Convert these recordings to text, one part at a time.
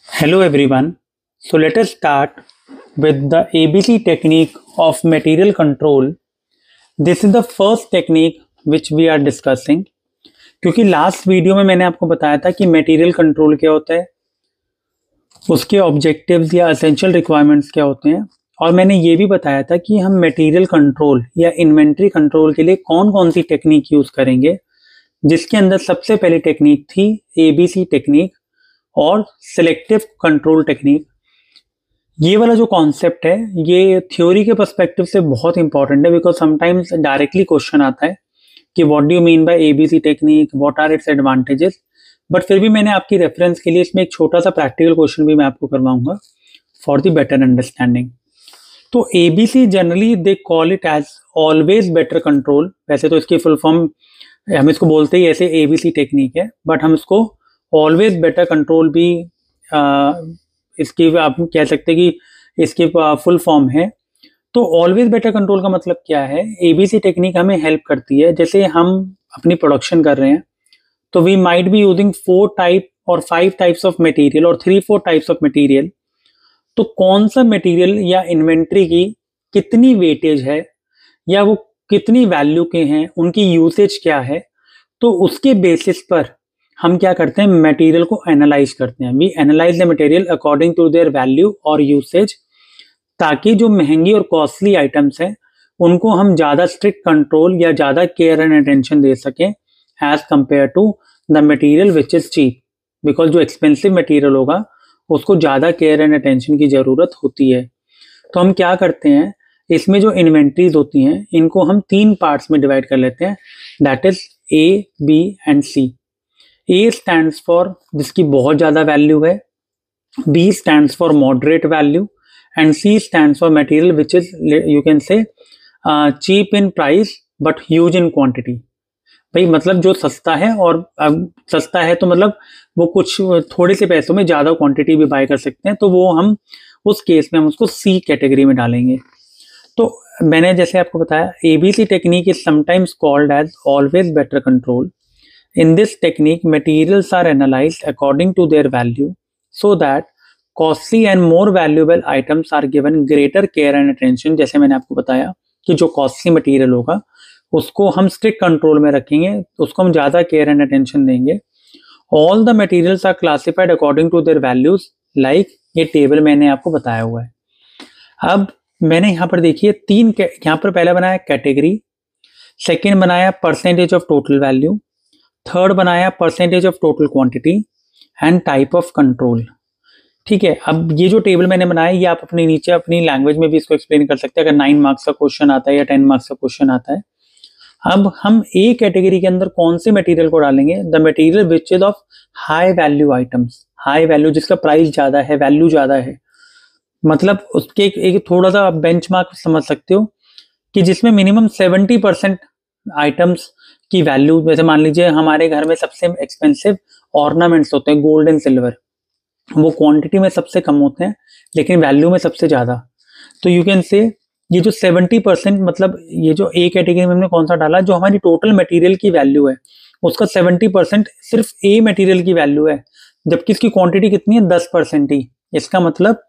Hello everyone. So let us start with the ABC technique of material control. This is the first technique which we are discussing. क्योंकि last video में मैंने आपको बताया था कि material control क्या होता है, उसके ऑब्जेक्टिव्स या एसेंशियल रिक्वायरमेंट्स क्या होते हैं, और मैंने ये भी बताया था कि हम मटेरियल कंट्रोल या इन्वेंट्री कंट्रोल के लिए कौन कौन सी टेक्निक यूज करेंगे, जिसके अंदर सबसे पहली टेक्निक थी ABC टेक्निक और सिलेक्टिव कंट्रोल टेक्निक। ये वाला जो कॉन्सेप्ट है ये थ्योरी के पर्सपेक्टिव से बहुत इंपॉर्टेंट है, बिकॉज समटाइम्स डायरेक्टली क्वेश्चन आता है कि what do you mean by ABC technique, what are its advantages. But फिर भी मैंने आपकी रेफरेंस के लिए इसमें एक छोटा सा प्रैक्टिकल क्वेश्चन भी मैं आपको करवाऊंगा फॉर द बेटर अंडरस्टैंडिंग। तो ABC generally they call it as always better control. वैसे तो इसकी फुल फॉर्म हम इसको बोलते ही ऐसे ABC टेक्निक है, बट हम इसको ऑलवेज बेटर कंट्रोल भी इसकी आप कह सकते हैं कि इसकी फुल फॉर्म है। तो ऑलवेज बेटर कंट्रोल का मतलब क्या है? ABC टेक्निक हमें हेल्प करती है, जैसे हम अपनी प्रोडक्शन कर रहे हैं तो we might be using 4 type और 5 टाइप्स ऑफ मटेरियल और 3-4 टाइप्स ऑफ मटेरियल। तो कौन सा मटेरियल या इन्वेंट्री की कितनी वेटेज है या वो कितनी वैल्यू के हैं, उनकी यूसेज क्या है, तो उसके बेसिस पर हम क्या करते हैं, मटेरियल को एनालाइज करते हैं। We analyse the material according to their value और यूसेज, ताकि जो महंगी और कॉस्टली आइटम्स हैं उनको हम ज़्यादा स्ट्रिक्ट कंट्रोल या ज़्यादा केयर एंड अटेंशन दे सकें as compare to the material which is cheap. Because जो एक्सपेंसिव मटेरियल होगा उसको ज़्यादा केयर एंड अटेंशन की ज़रूरत होती है। तो हम क्या करते हैं, इसमें जो इन्वेंट्रीज होती हैं इनको हम 3 पार्ट्स में डिवाइड कर लेते हैं, that is A, B and C। A stands for जिसकी बहुत ज़्यादा वैल्यू है, B stands for moderate value and C stands for material which is you can say cheap in price but huge in quantity. भाई मतलब जो सस्ता है, और सस्ता है तो मतलब वो कुछ थोड़े से पैसों में ज़्यादा क्वांटिटी भी बाय कर सकते हैं, तो वो हम उस केस में हम उसको C कैटेगरी में डालेंगे। तो मैंने जैसे आपको बताया ABC technique is sometimes called as always better control. In this technique, materials are analyzed according to their value so that costly and more valuable items are given greater care and attention। जैसे मैंने आपको बताया कि जो costly material होगा उसको हम strict control में रखेंगे, उसको हम ज़्यादा care and attention देंगे। All the materials are classified according to their values, like ये टेबल मैंने आपको बताया हुआ है। अब मैंने यहाँ पर देखिए यहाँ पर पहला बनाया कैटेगरी, सेकेंड बनाया percentage of total value, third बनाया percentage of total quantity and type of control. ठीक है, अब ये जो टेबल मैंने बनाया ये आप अपने नीचे अपनी लैंग्वेज में भी इसको एक्सप्लेन कर सकते हैं अगर 9 मार्क्स का क्वेश्चन आता है या 10 मार्क्स का क्वेश्चन आता है। अब हम A कैटेगरी के अंदर कौन से मटेरियल को डालेंगे, the material which is of high value items. High value जिसका प्राइस ज़्यादा है, वैल्यू ज़्यादा है, मतलब उसके एक थोड़ा सा आप बेंचमार्क समझ सकते हो कि जिसमें मिनिमम 70% आइटम्स की वैल्यू, जैसे मान लीजिए हमारे घर में सबसे एक्सपेंसिव ऑर्नामेंट्स होते हैं गोल्ड एंड सिल्वर, वो क्वांटिटी में सबसे कम होते हैं लेकिन वैल्यू में सबसे ज़्यादा। तो यू कैन से ये जो 70%, मतलब ये जो A कैटेगरी में हमने कौन सा डाला, जो हमारी टोटल मटेरियल की वैल्यू है उसका 70% सिर्फ A मटेरियल की वैल्यू है, जबकि इसकी क्वांटिटी कितनी है, 10% ही। इसका मतलब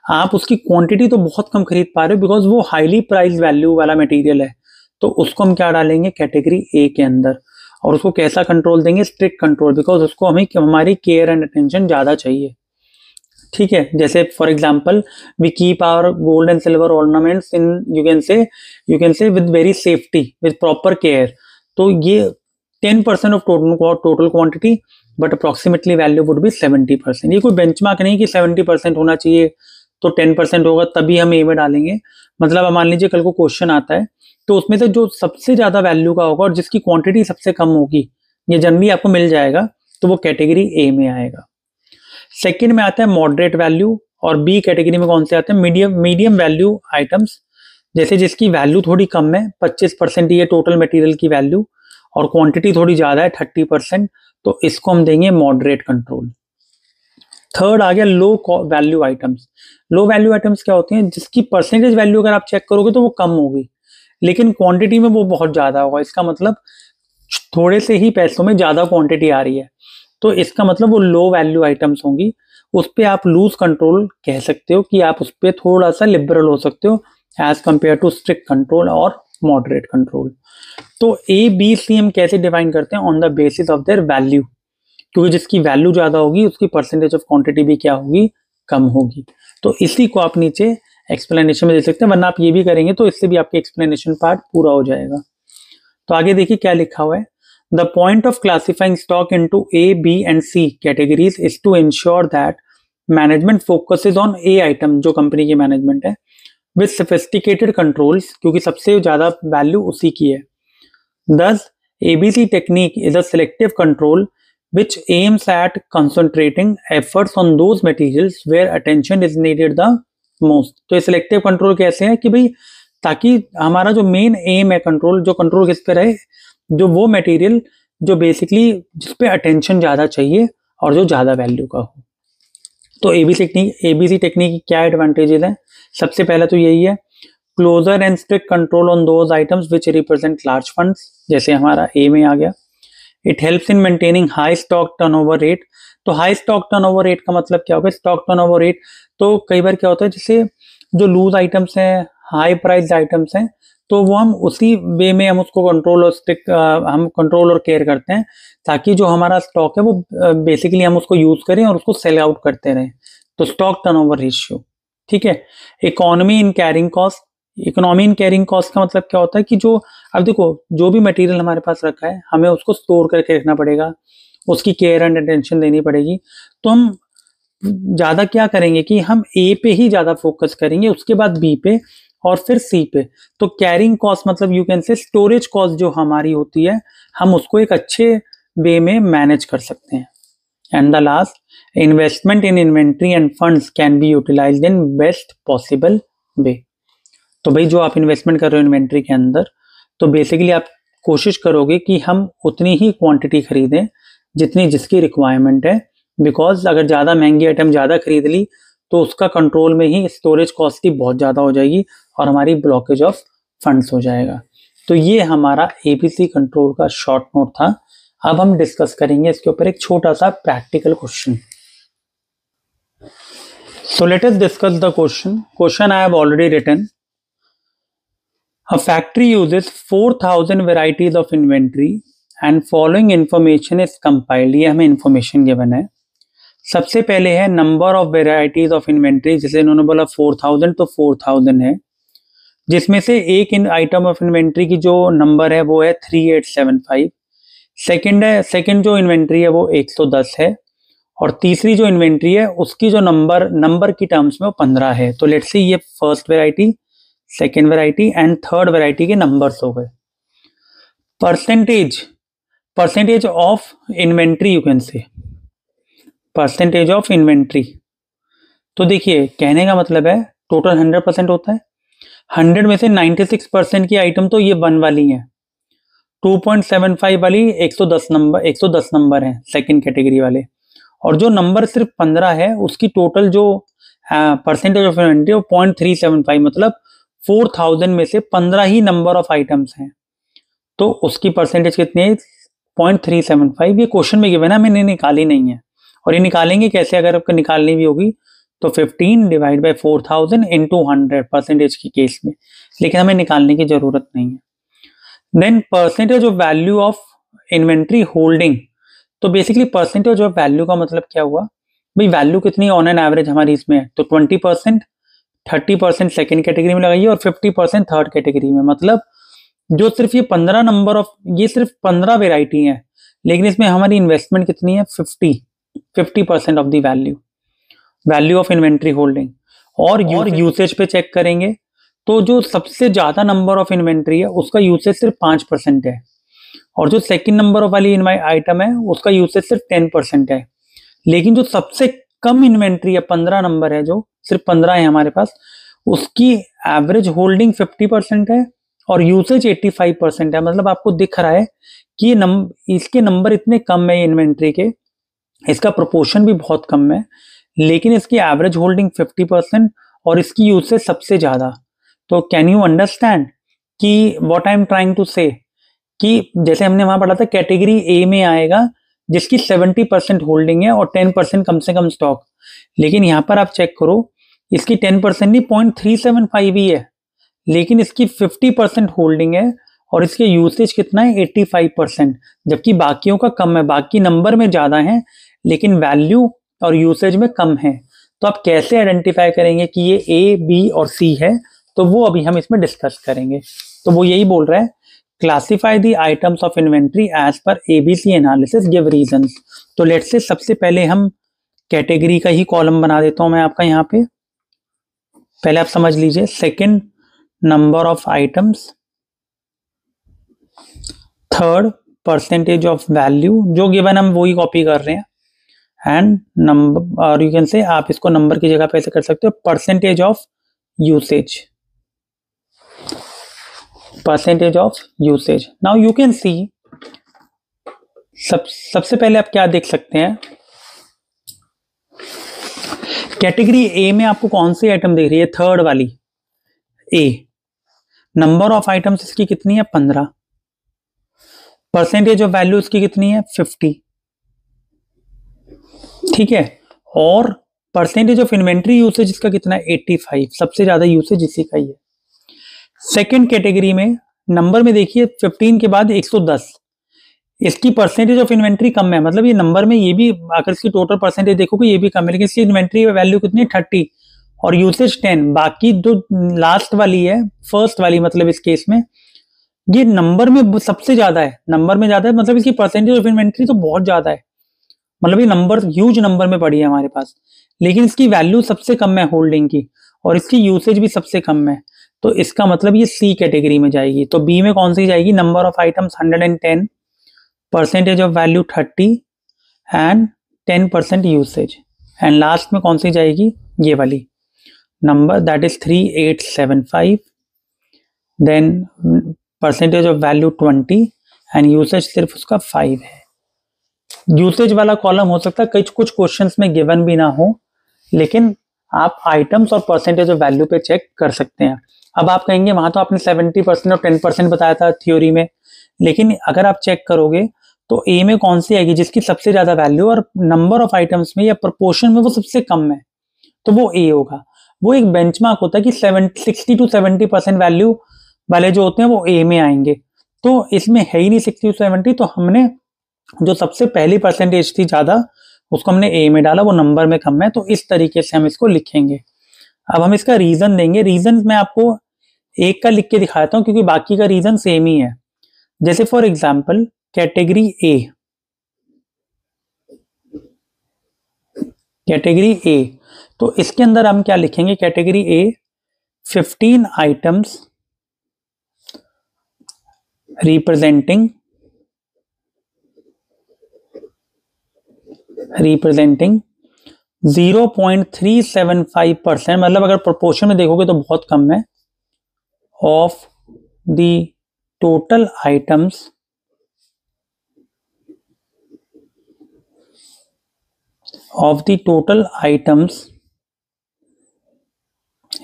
आप उसकी क्वांटिटी तो बहुत कम खरीद पा रहे हो बिकॉज वो हाईली प्राइस वैल्यू वाला मटेरियल है। तो उसको हम क्या डालेंगे, कैटेगरी A के अंदर, और उसको कैसा कंट्रोल देंगे, स्ट्रिक्ट कंट्रोल, बिकॉज उसको हमें हमारी केयर एंड अटेंशन ज़्यादा चाहिए। ठीक है, जैसे for example we keep our gold and silver ornaments in you can say with very safety with proper care. तो ये 10% of total quantity but approximately value would be 70%। ये कोई बेंचमार्क नहीं कि 70% होना चाहिए तो 10% होगा तभी हम A में डालेंगे। मतलब मान लीजिए कल को क्वेश्चन आता है तो उसमें से जो सबसे ज़्यादा वैल्यू का होगा और जिसकी क्वांटिटी सबसे कम होगी, ये जनरली आपको मिल जाएगा, तो वो कैटेगरी A में आएगा। सेकंड में आता है मॉडरेट वैल्यू, और B कैटेगरी में कौन से आते हैं, मीडियम वैल्यू आइटम्स, जैसे जिसकी वैल्यू थोड़ी कम है, 25% ये टोटल मटेरियल की वैल्यू, और क्वांटिटी थोड़ी ज़्यादा है 30%, तो इसको हम देंगे मॉडरेट कंट्रोल। थर्ड आ गया low value items. Low value items क्या होती हैं, जिसकी परसेंटेज वैल्यू अगर आप चेक करोगे तो वो कम होगी लेकिन क्वांटिटी में वो बहुत ज़्यादा होगा। इसका मतलब थोड़े से ही पैसों में ज़्यादा क्वांटिटी आ रही है, तो इसका मतलब वो लो वैल्यू आइटम्स होंगी। उस पर आप लूज कंट्रोल कह सकते हो, कि आप उस पर थोड़ा सा लिबरल हो सकते हो as compare to strict control और मॉडरेट कंट्रोल। तो ए बी सी हम कैसे डिफाइन करते हैं? On the basis of their value, क्योंकि जिसकी वैल्यू ज्यादा होगी उसकी परसेंटेज ऑफ क्वांटिटी भी क्या होगी? कम होगी। तो इसी को आप नीचे एक्सप्लेनेशन में दे सकते हैं, वरना आप ये भी करेंगे तो इससे भी आपके एक्सप्लेनेशन पार्ट पूरा हो जाएगा। तो आगे देखिए क्या लिखा हुआ है। The point of classifying stock into A B and C categories is to ensure that management focuses on A item, जो कंपनी की मैनेजमेंट है, विद सोफिस्टिकेटेड कंट्रोल्स, क्योंकि सबसे ज्यादा वैल्यू उसी की है। Thus, ABC technique is a selective control which aims at concentrating efforts on those materials where attention is needed the most। तो ये selective control कैसे है कि भाई ताकि हमारा जो मेन एम है कंट्रोल, जो कंट्रोल किस पे रहे, जो वो मटेरियल जो बेसिकली जिस पे अटेंशन ज़्यादा चाहिए और जो ज़्यादा वैल्यू का हो। तो एबीसी टेक्निक की क्या एडवांटेजेस हैं? सबसे पहला तो यही है, closer and strict control on those items which represent large funds, जैसे हमारा ए में आ गया। It helps in maintaining high stock turnover rate. तो हाई स्टॉक टर्नओवर रेट का मतलब क्या होगा? स्टॉक टर्नओवर रेट तो कई बार क्या होता है, जैसे जो लूज आइटम्स हैं, हाई प्राइस आइटम्स हैं, तो वो हम उसी वे में हम उसको कंट्रोल और स्ट्रिक्ट हम कंट्रोल और केयर करते हैं, ताकि जो हमारा स्टॉक है वो बेसिकली हम उसको यूज करें और उसको सेल आउट करते रहें। तो स्टॉक टर्नओवर रेशियो, ठीक है। Economy in carrying cost. Economy in carrying cost का मतलब क्या होता है कि जो, अब देखो, जो भी मटेरियल हमारे पास रखा है हमें उसको स्टोर करके रखना पड़ेगा, उसकी केयर एंड अटेंशन देनी पड़ेगी। तो हम ज्यादा क्या करेंगे कि हम ए पे ही ज्यादा फोकस करेंगे, उसके बाद बी पे और फिर सी पे। तो कैरिंग कॉस्ट मतलब यू कैन से स्टोरेज कॉस्ट जो हमारी होती है, हम उसको एक अच्छे वे में मैनेज कर सकते हैं। And the last, investment in inventory and funds can be utilised in best possible way. तो भाई जो आप इन्वेस्टमेंट कर रहे हो इन्वेंट्री के अंदर, तो बेसिकली आप कोशिश करोगे कि हम उतनी ही क्वांटिटी खरीदें जितनी जिसकी रिक्वायरमेंट है, बिकॉज अगर ज़्यादा महंगी आइटम ज़्यादा खरीद ली तो उसका कंट्रोल में ही स्टोरेज कॉस्ट की बहुत ज़्यादा हो जाएगी और हमारी ब्लॉकेज ऑफ फंड्स हो जाएगा। तो ये हमारा एबीसी कंट्रोल का शॉर्ट नोट था। अब हम डिस्कस करेंगे इसके ऊपर एक छोटा सा practical question. So let us discuss the question. Question I have already written. A factory uses 4,000 varieties of inventory and following information is compiled. ये हमें information given है। सबसे पहले है number of varieties of inventory, जैसे इन्होंने बोला 4,000 तो 4,000 है, जिसमें से एक आइटम ऑफ इन्वेंट्री की जो नंबर है वो है 3875। सेकंड जो इन्वेंट्री है वो 110 है, और तीसरी जो इन्वेंट्री है उसकी जो नंबर की टर्म्स में वो 15 है। तो लेट्स सी ये first variety, second variety and third variety के नंबर्स हो गए। Percentage of inventory, you can से परसेंटेज ऑफ इन्वेंट्री। तो देखिए कहने का मतलब है टोटल 100% होता है, 100 में से 96% की आइटम तो ये 1 वाली है, 2.75 वाली 110 नंबर है सेकंड कैटेगरी वाले, और जो नंबर सिर्फ 15 है उसकी टोटल जो परसेंटेज ऑफ इन्वेंट्री वो 0.375, मतलब 4,000 में से 15 ही नंबर ऑफ आइटम्स हैं, तो उसकी परसेंटेज कितनी है? 0.375। ये क्वेश्चन में गिवन है, मैंने निकाली नहीं है। और ये निकालेंगे कैसे? अगर आपको निकालनी भी होगी तो 15 डिवाइड बाई 4,000 इंटू 100 परसेंटेज की केस में, लेकिन हमें निकालने की जरूरत नहीं है। Then percentage of value of inventory holding. तो बेसिकली परसेंटेज ऑफ वैल्यू का मतलब क्या हुआ? भाई वैल्यू कितनी ऑन एन एवरेज हमारी इसमें है, तो 20%, 30% सेकेंड कैटेगरी में लगाइए और 50% थर्ड कैटेगरी में। मतलब जो सिर्फ ये 15 नंबर ऑफ, ये सिर्फ 15 वेराइटी है, लेकिन इसमें हमारी इन्वेस्टमेंट कितनी है? 50% of the value of inventory holding. और यूसेज पे चेक करेंगे तो जो सबसे ज्यादा नंबर ऑफ इन्वेंट्री है उसका यूसेज सिर्फ 5% है, और जो सेकंड नंबर वाली आइटम है उसका यूसेज सिर्फ 10% है। लेकिन जो सबसे कम इन्वेंट्री है, 15 नंबर है, जो सिर्फ 15 है हमारे पास, उसकी एवरेज होल्डिंग 50% है और यूसेज 85% है। मतलब आपको दिख रहा है कि इसके नंबर इतने कम है इन्वेंट्री के, इसका प्रोपोर्शन भी बहुत कम है, लेकिन इसकी एवरेज होल्डिंग 50% और इसकी यूसेज सबसे ज्यादा। तो कैन यू अंडरस्टैंड कि what I am trying to say, कि जैसे हमने वहां पढ़ा था कैटेगरी ए में आएगा जिसकी 70% होल्डिंग है और 10% कम से कम स्टॉक। लेकिन यहाँ पर आप चेक करो, इसकी 10% नहीं 0.375 ही है, लेकिन इसकी 50% होल्डिंग है और इसके यूसेज कितना है 85%, जबकि बाकियों का कम है। बाकी नंबर में ज्यादा है लेकिन वैल्यू और यूसेज में कम है। तो आप कैसे आइडेंटिफाई करेंगे कि ये ए, बी और सी है, तो वो अभी हम इसमें डिस्कस करेंगे। तो वो यही बोल रहा है, classify the items of inventory as per ABC analysis, give reasons. तो लेट्स से सबसे पहले हम कैटेगरी का ही कॉलम बना देता हूं मैं आपका यहाँ पे। पहले आप समझ लीजिए, second number of items, third percentage of value, जो गिवन हम वही कॉपी कर रहे हैं, एंड नंबर, और यू कैन से आप इसको नंबर की जगह पे ऐसे कर सकते हो, percentage of usage, percentage of usage. Now you can see, सबसे पहले आप क्या देख सकते हैं, कैटेगरी ए में आपको कौन सी आइटम दिख रही है, थर्ड वाली ए। नंबर ऑफ आइटम्स इसकी कितनी है 15, परसेंटेज ऑफ वैल्यू इसकी कितनी है 50, ठीक है, और परसेंटेज ऑफ इन्वेंट्री यूसेज इसका कितना है 85, सबसे ज्यादा यूसेज इसी का ही है। सेकेंड कैटेगरी में नंबर में देखिए 15 के बाद 110, इसकी परसेंटेज ऑफ इन्वेंट्री कम है, मतलब ये नंबर में ये भी, अगर इसकी टोटल परसेंटेज देखोगे ये भी कम है, लेकिन इसकी इन्वेंट्री वैल्यू कितनी है 30 और यूसेज 10। बाकी जो लास्ट वाली है, फर्स्ट वाली, मतलब इस केस में ये नंबर में सबसे ज्यादा है, नंबर में ज्यादा है, मतलब इसकी परसेंटेज ऑफ इन्वेंट्री तो बहुत ज्यादा है, मतलब ये नंबर ह्यूज नंबर में पड़ी है हमारे पास, लेकिन इसकी वैल्यू सबसे कम है होल्डिंग की, और इसकी यूसेज भी सबसे कम है। तो इसका मतलब ये सी कैटेगरी में जाएगी। तो बी में कौन सी जाएगी, number of items 110, percentage of value 30 and 10% usage. And last में कौन सी जाएगी, ये वाली number, that is 3875, then percentage of value 20 and usage सिर्फ उसका 5 है। यूसेज वाला कॉलम हो सकता है कुछ क्वेश्चंस में गिवन भी ना हो, लेकिन आप आइटम्स और परसेंटेज ऑफ वैल्यू पे चेक कर सकते हैं। अब आप कहेंगे वहां तो आपने 70% और 10% बताया था थ्योरी में, लेकिन अगर आप चेक करोगे तो ए में कौन सी आएगी जिसकी सबसे ज्यादा वैल्यू और नंबर ऑफ आइटम्स में या प्रोपोर्शन में वो सबसे कम है, तो वो ए होगा। वो एक बेंचमार्क होता है कि 60 to 70% वैल्यू वाले जो होते हैं वो ए में आएंगे। तो इसमें है ही नहीं 60 to 70, तो हमने जो सबसे पहली परसेंटेज थी ज्यादा उसको हमने ए में डाला, वो नंबर में कम है, तो इस तरीके से हम इसको लिखेंगे। अब हम इसका रीजन देंगे। रीजन मैं आपको एक का लिख के दिखाता हूं क्योंकि बाकी का रीजन सेम ही है। जैसे for example category A, category A, तो इसके अंदर हम क्या लिखेंगे, कैटेगरी ए 15 आइटम्स रिप्रेजेंटिंग 0.375%, मतलब अगर प्रोपोर्शन में देखोगे तो बहुत कम है, of the total items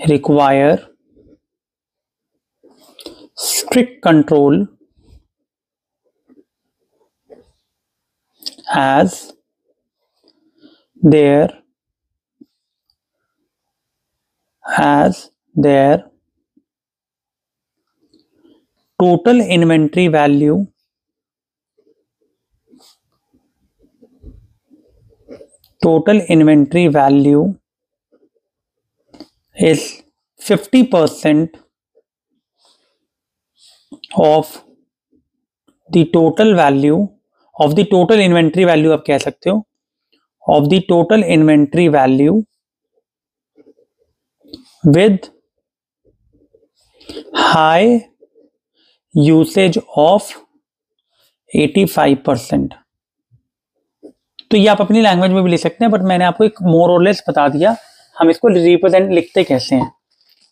require strict control as their total inventory value is 50% of the total value of the total inventory value, आप कह सकते हो, of the total inventory value with high usage of 85%। तो ये आप अपनी language में भी लिख सकते हैं, बट मैंने आपको एक मोर और लेस बता दिया हम इसको रिप्रेजेंट लिखते कैसे हैं।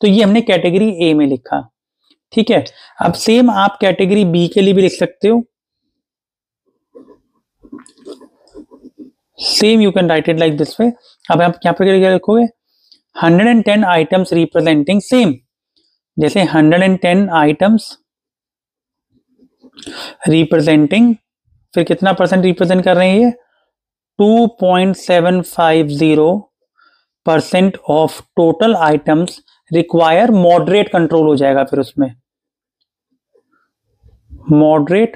तो ये हमने कैटेगरी ए में लिखा, ठीक है। अब सेम आप कैटेगरी बी के लिए भी लिख सकते हो, same you can write it like this way. अब आप यहाँ पे क्या लिखोगे, 110 आइटम्स रिप्रेजेंटिंग, सेम जैसे 110 आइटम्स रिप्रेजेंटिंग फिर कितना परसेंट रिप्रेजेंट कर रहे हैं ये? 2.750% of total items require moderate control हो जाएगा फिर उसमें, moderate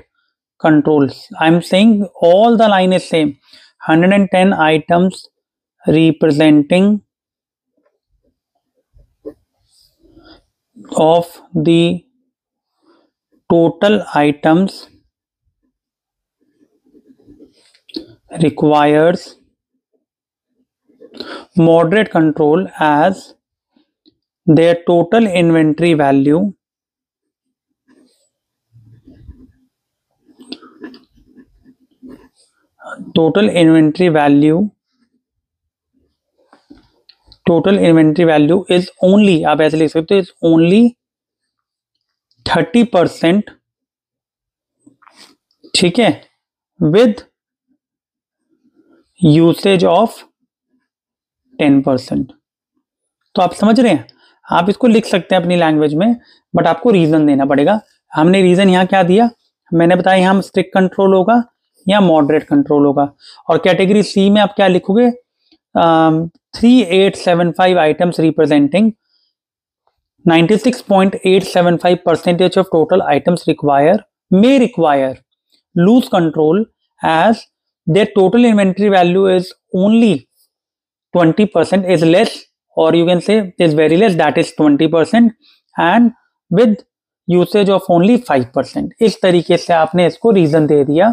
controls. I'm saying all the line is same. 110 items representing of the total items requires moderate control as their total inventory value is only, आप ऐसे लिख सकते हो, is only 30%, ठीक है, with usage of 10%। तो आप समझ रहे हैं, आप इसको लिख सकते हैं अपनी लैंग्वेज में, बट आपको रीजन देना पड़ेगा। हमने रीजन यहाँ क्या दिया, मैंने बताया यहाँ स्ट्रिक्ट कंट्रोल होगा या मॉडरेट कंट्रोल होगा। और कैटेगरी सी में आप क्या लिखोगे, 3875 items representing 96.875% of total items may require loose control as their total inventory value is only 20%, is less, or you can say is very less, that is 20%, and with usage of only 5%। इस तरीके से आपने इसको reason दे दिया।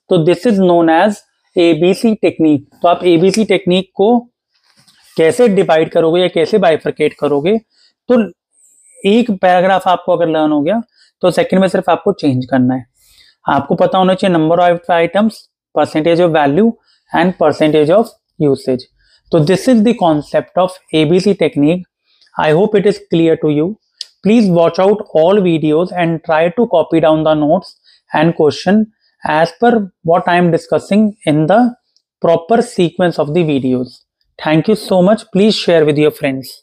तो this is known as ABC technique. तो आप एबीसी टेक्निक को कैसे डिवाइड करोगे या कैसे बाइफरकेट करोगे, तो एक पैराग्राफ आपको अगर लर्न हो गया तो सेकंड में सिर्फ आपको चेंज करना है। आपको पता होना चाहिए number of items, percentage of value and percentage of usage. तो this is the concept of ABC technique. I hope it is clear to you. Please watch out all videos and try to copy down the notes and question as per what I am discussing in the proper sequence of the videos. Thank you so much. Please share with your friends.